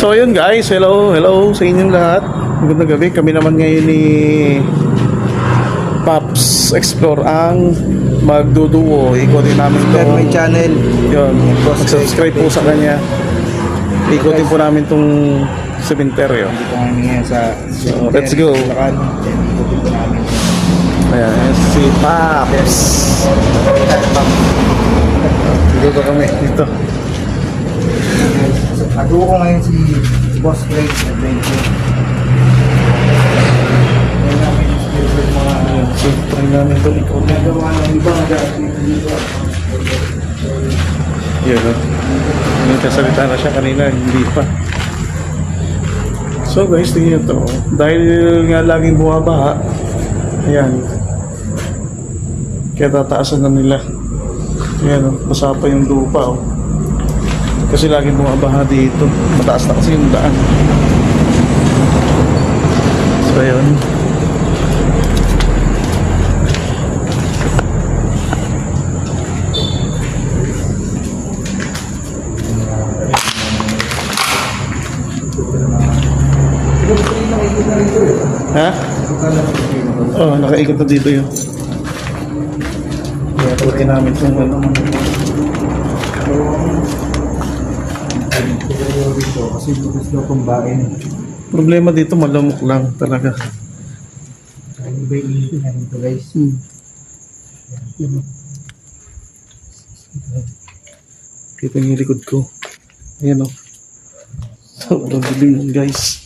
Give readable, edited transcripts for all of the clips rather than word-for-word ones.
So ayun guys, hello sa inyong lahat. Magandang gabi. Kami naman ngayon ni Pops Explore ang magduduo. Ikotin namin ito. Subscribe my channel. Yun, mag-subscribe po sa kanya. Ikotin po namin itong sementeryo. Dito kami ngayon sa So, let's go. Bulacan. Ikutin po namin. Ayan, si Pops. Dito kami, dito. Nagawa ko ngayon si Boss Greg Adventure. Ngayon namin yung mga So, try namin ito ikotin. nagawa ng iba nag-activity dito. Yan o. Nagkasalita na siya kanina, hindi pa. So guys, tingnan ito. Dahil nga laging bumabaha, ayan. Kaya tataasan na nila. Ayan o, basa pa yung lupa o. Kasi laging bumabaha dito. Mataas na kasi yung daan. So ayun. Ha? Oh, nakaikot na dito yun. Kaya tuloy namin kung ano. Kasi bukas daw pambain. Problema dito, malamok lang talaga. Ang iba yung ito na ito guys. Yun. Kita yung likod ko. Ayan o. Sobrang dilim guys.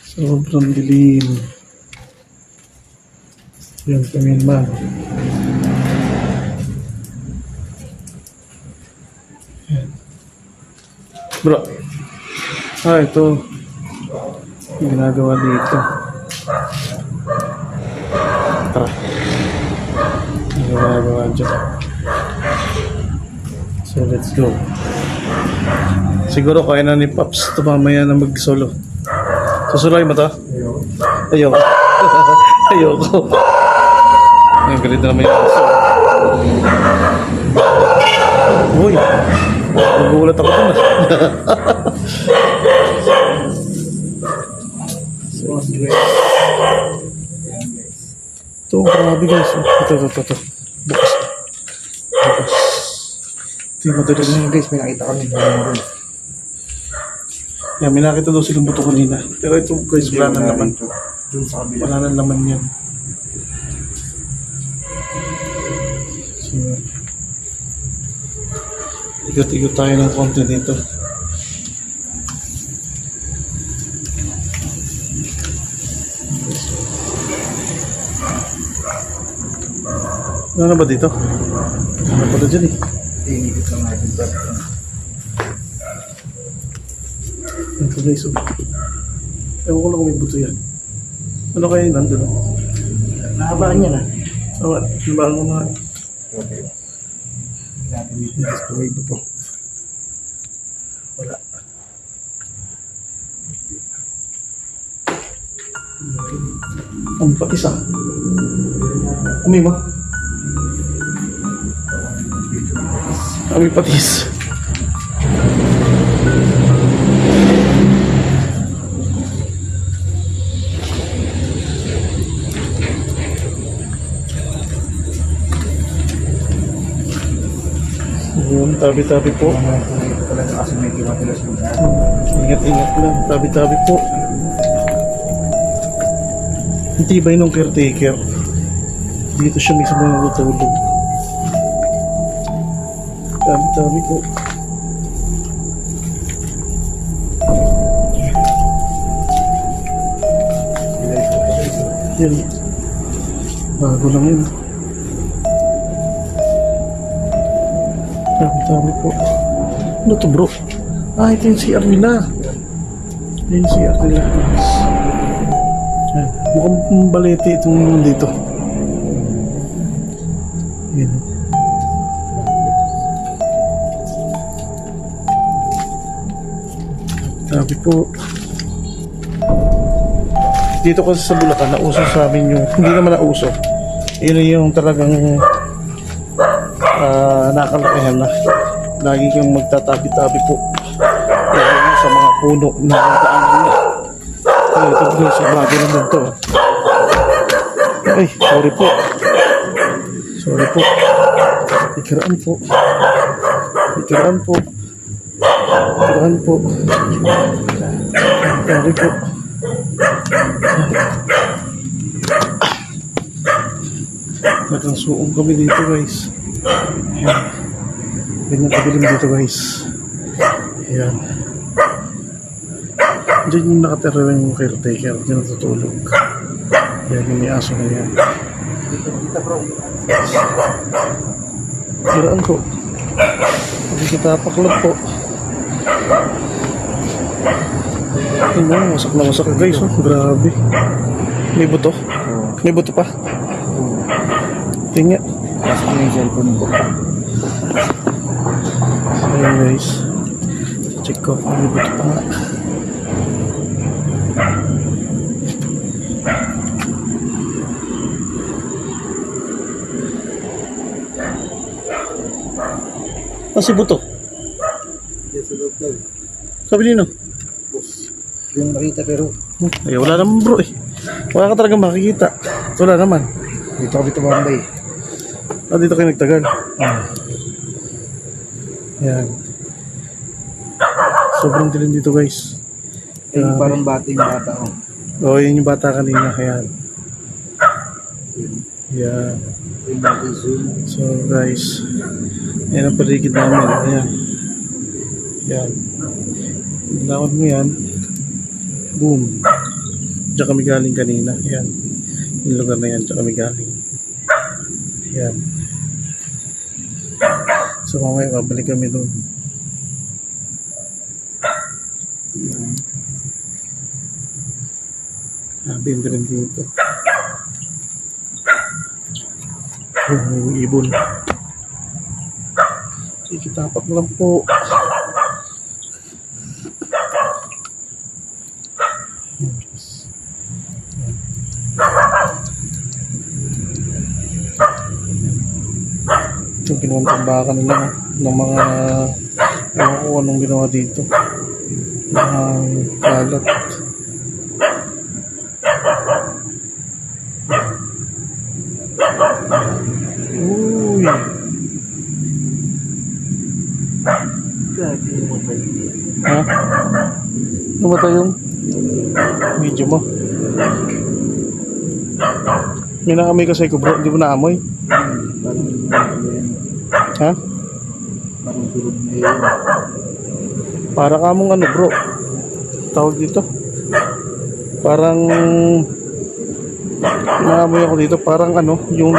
Sobrang dilim. Yan kami naman. Yan. Bro. Ito. Yung ginagawa dito. Tara. Yung ginagawa dyan. So let's go. Siguro kaya na ni Pops ito mamaya na mag-solo. Susuloy mo to? Ayoko. Ayoko. Ayun, galit na naman yung aso. Uy, nagugulat ako dun. Boss Greg. Ito, grabe guys. Ito. Bukas. Bukas. Ito yung madalas. Guys, may nakita kami. Yan, may nakita daw silang buto kanina. Pero ito guys, wala na naman. Dun sa kabila. Wala na naman yan. So, ikot-ikot tayo ng konti dito. Ano na ba dito? Ano pa dyan eh? Inikot lang natin ito. Ito guys, oh. Ewan ko lang kung may buto yan. Ano kaya yun? Nandun oh. Nahabaan niya na. Oo nga, nabaan mo nga. Okay. Natin dito. Gusto may buto. Wala. Ang patis ah. Umi mo. Ang patis. Yun, tabi-tabi po. Ito talaga kasi may kimatilas yung daan. Ingat-ingat lang, tabi-tabi po. Ang tibay nung caretaker. Dito siya mismo natutulog. Tabi-tabi po. Yan. Bago lang yun. Tabi-tabi po. Ano to bro? Ito yung CR nila. Ito yung CR nila. Ayan. Mukhang balete itong dito. Yan. Tabi po. Dito kasi sa Bulacan, nauso sa amin yung, hindi naman nauso. Yun yung talagang nakalakihan na. Lagi kang magtatabi-tabi po. Yan, sa mga puno na daanan niya. Ay, ito guys, sarado naman to. Ay, sorry po. Sorry po. Ikiraan po. Ikiraan po. Ikiraan po. Sorry po. Nagkasuong kami dito guys. Ayan. Ganyan kabilim dito guys. Ayan. Diyan yung nakatira yung caretaker. Diyan natutulog. Ayan yung may aso na yan. Kita bro. Kiraan po. Hindi kita paklog po. Ano, wasak na wasak guys. Oh. Grabe. May buto. May buto pa. Tingnan. Pasok na yung cellphone ko. Ayan guys. Check ko kung may buto pa nga. Kasi buto. Yes, sa loob daw. Sabi nino. Yung nakita pero Ay, wala naman bro eh. Wala ka talaga makikita. Wala naman. dito kami tumambay. Ah, dito kayo nagtagal. Ayan. Sobrang dilim dito guys. Yung parang bating bata ko. Oh, yun yung bata kanina. Ayan. Ayan. Yung bating zoom. So guys, ayan ang paligid namin. Ayan. Ayan. Lawan mo yan. Boom. Diyan kami galing kanina. Ayan. Yung lugar na yan, diyan kami galing. Ayan. So mamaya babalik kami doon. Ayan. Grabe yung dilim dito. Yung ibon. Ikitapak lang po. Ito ginawang tambakan nila ng mga ewan ko anong ginawa dito. Kalat. Uy. Grabe yung mga Ha? Namatay yung video mo. May naamoy kasi ko bro, hindi mo naamoy? Ha? Parang surog na yun. Para kamong ano bro, tawag dito? Parang naamoy ako dito, parang ano, yung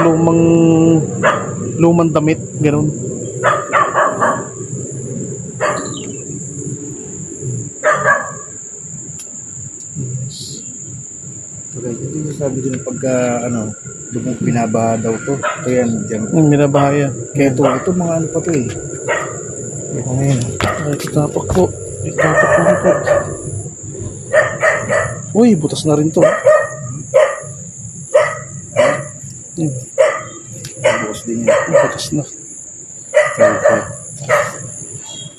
lumang damit, gano'n. So guys, ito yung sabi din pagka ano, lumang pinaba daw to. Ito yan, dyan. Minabahaya. Kaya ito mga ano pa to eh. Ito ngayon. Ay, itapak po. Itapak po po. Uy, butas na rin to. Bukas din yan. Butas na.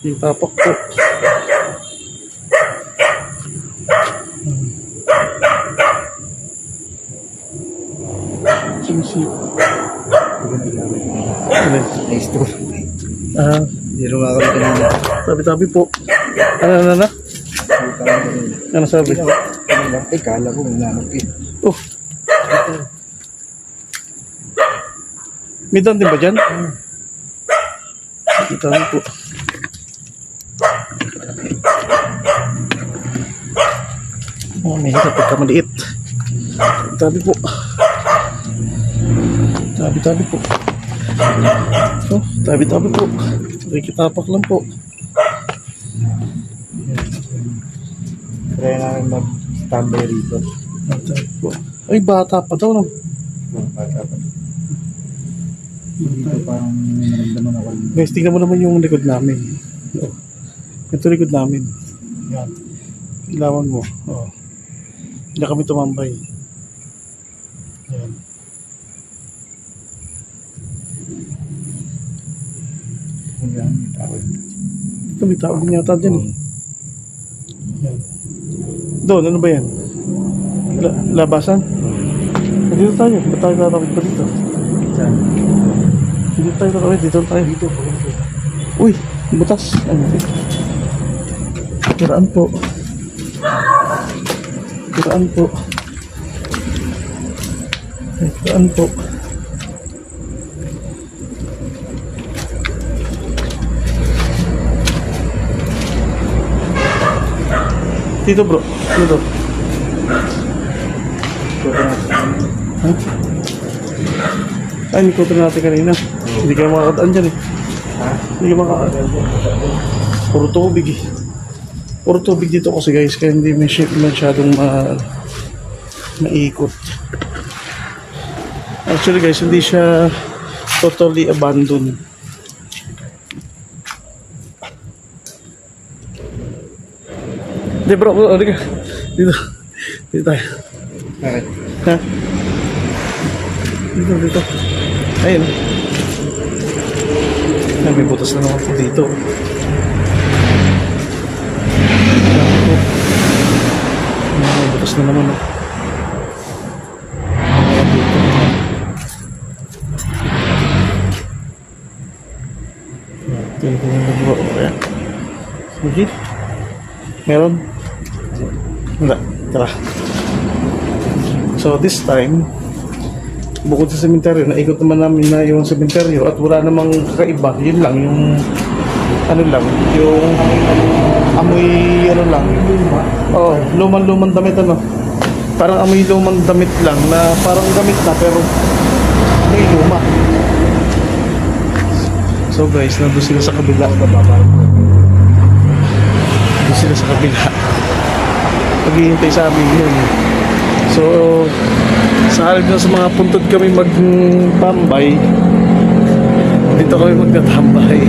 Itapak po. Sinisip. Ano? Nice to. Ah, Hindi rin mga kami kanina. tabi-tabi po. Ano? Ano sabi? Eh, kala ko may nanap eh. Oh. May down din ba dyan? Kita mo po. Oh, may hirap pagka maliit. Tabi po. Tabi po. Oh, tabi po. Nakikitapak lang po. Try namin mag-standby rito. Tabi po. Ay, bata pa daw, no? Bata pa. Dito parang naramdaman ako. Guys, tingnan mo naman yung likod namin. Oh. Ito likod namin. Yan. Ilawan mo. Oh. Hindi kami tumambay. Yan. Yan, may tao. Ito may tao din yata dyan. Eh. Yan. Doon, ano ba yan? Labasan? Dito tayo. Ba't tayo tatakot pa dito? Saan? Dito tayo tatakot. Dito tayo. Dito. Uy, butas. Kiraan po. Kiraan po. Kiraan po. Dito bro. Dito. Ha? Ay, nikutin natin kanina. Hindi kayo makakadaan dyan eh. Ha? Hindi kayo makakadaan. Puro tubig eh. Puro tubig dito kasi guys, kaya hindi masyadong maikot. Actually guys, hindi siya totally abandoned. Hindi bro, ano ka? Dito. Dito tayo. Bakit? Ha? Dito. Ayun. Ay, may butas na naman po dito. May butas na naman. Ito yung nagawa ko. Ayan. Sige. Meron? Wala. Tara. So this time, bukod sa sementeryo, naikot naman namin na yung sementeryo at wala namang kakaiba. Yun lang, yung ano lang, yung amoy ano lang. Oh, lumang damit ano. Parang amoy lumang damit lang na parang gamit na pero may luma. So guys, nandun sila sa kabila. Nandun sila sa kabila. Paghihintay sa amin yun. So, sa halip na sa mga puntod kami magtambay, dito kami magtatambay.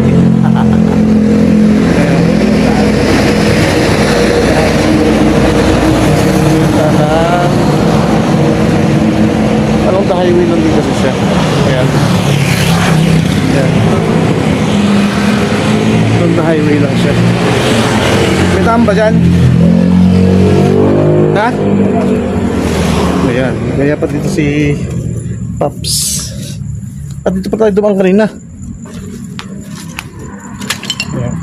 Anong the highway lang dito siya? Ayan. Ayan. Anong the highway lang siya. May tamba dyan? Ha? Ayan, kaya pa dito si Paps. At dito pa tayo dumaan kanina. Ayan.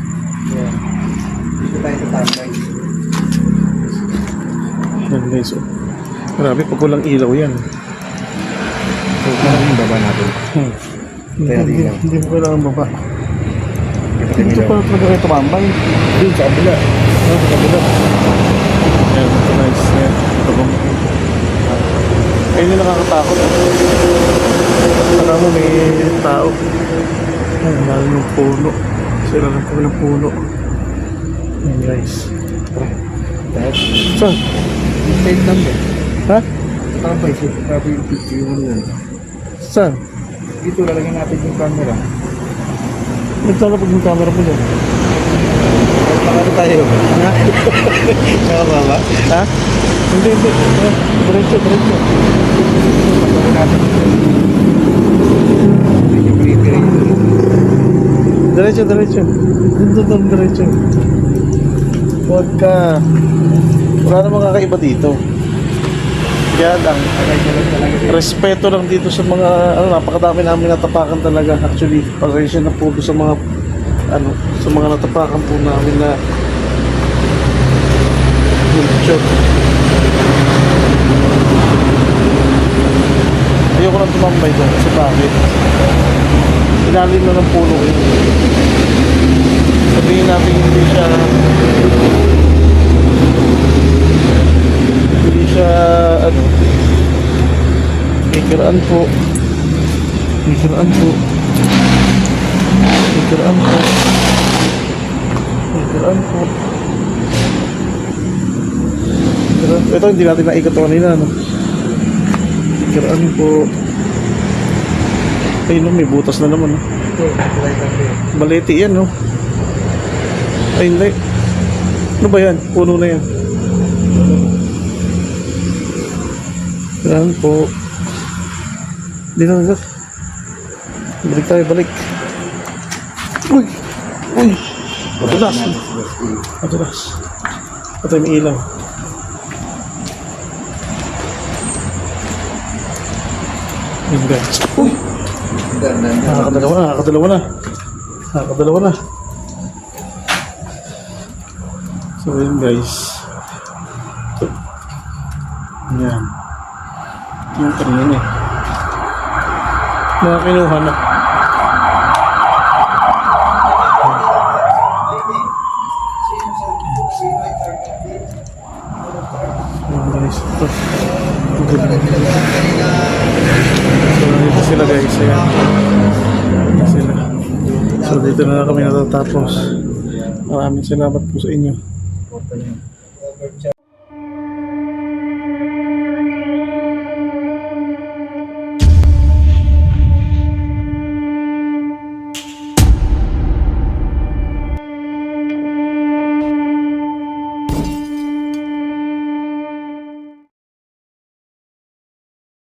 Dito tayo sa tambay. Ayan guys, oh. Grabe, pag walang ilaw yan. So, parang yung baba natin. Kaya ilaw. Hindi mo kailangan baba. Kita Dito pa talaga kayo tumambay. Doon sa kabila. Sa kabila. Ayan, ito nice. Ayan, ito ba? Ayun yung nakakatakot. Saka mo may tao. Ay, lalo ng puno. Sila lang kami ng puno. Ayan guys. Dahil, Saan? yung side number. Ha? Tambay, so, sabi yung picture yung ano yun. Saan? Dito, lalagyan natin yung camera. Naglalapag yung camera mo dyan. Pakano tayo? Ha? Saka baba? Ha? Hindi. Diretso. Pakano natin. Medyo creepy rin yun. Diretso. Doon, diretso. Huwag ka. Wala namang kakaiba dito. Kaya lang, respeto lang dito sa mga, napakadami namin natapakan talaga. Actually, pasensya na po sa mga, sa mga natapakan po namin na shot. Ayoko lang tumambay doon kasi bakit? Ilalim na ng puno yun. Sabihin natin hindi siya ikiraan po. Ito hindi natin naikot kanina, no? Ikiraan po. Ayun, no, may butas na naman, no? Ito, right number. Maleti yan, no? Ay, hindi. Ano ba yan? Puno na yan. Yan po. Dito. Balik. Uy! Matulas. Patay may ilaw. Yun guys. Uy! Nakakadalawa na, nakakadalawa na. Nakakadalawa na. So yun guys. Yan. Ito yung kanina eh. Mga kinuha na. Yan guys. Ito. So dito sila guys. Ayan. Dito sila. So dito na kami natatapos. Maraming salamat po sa inyo.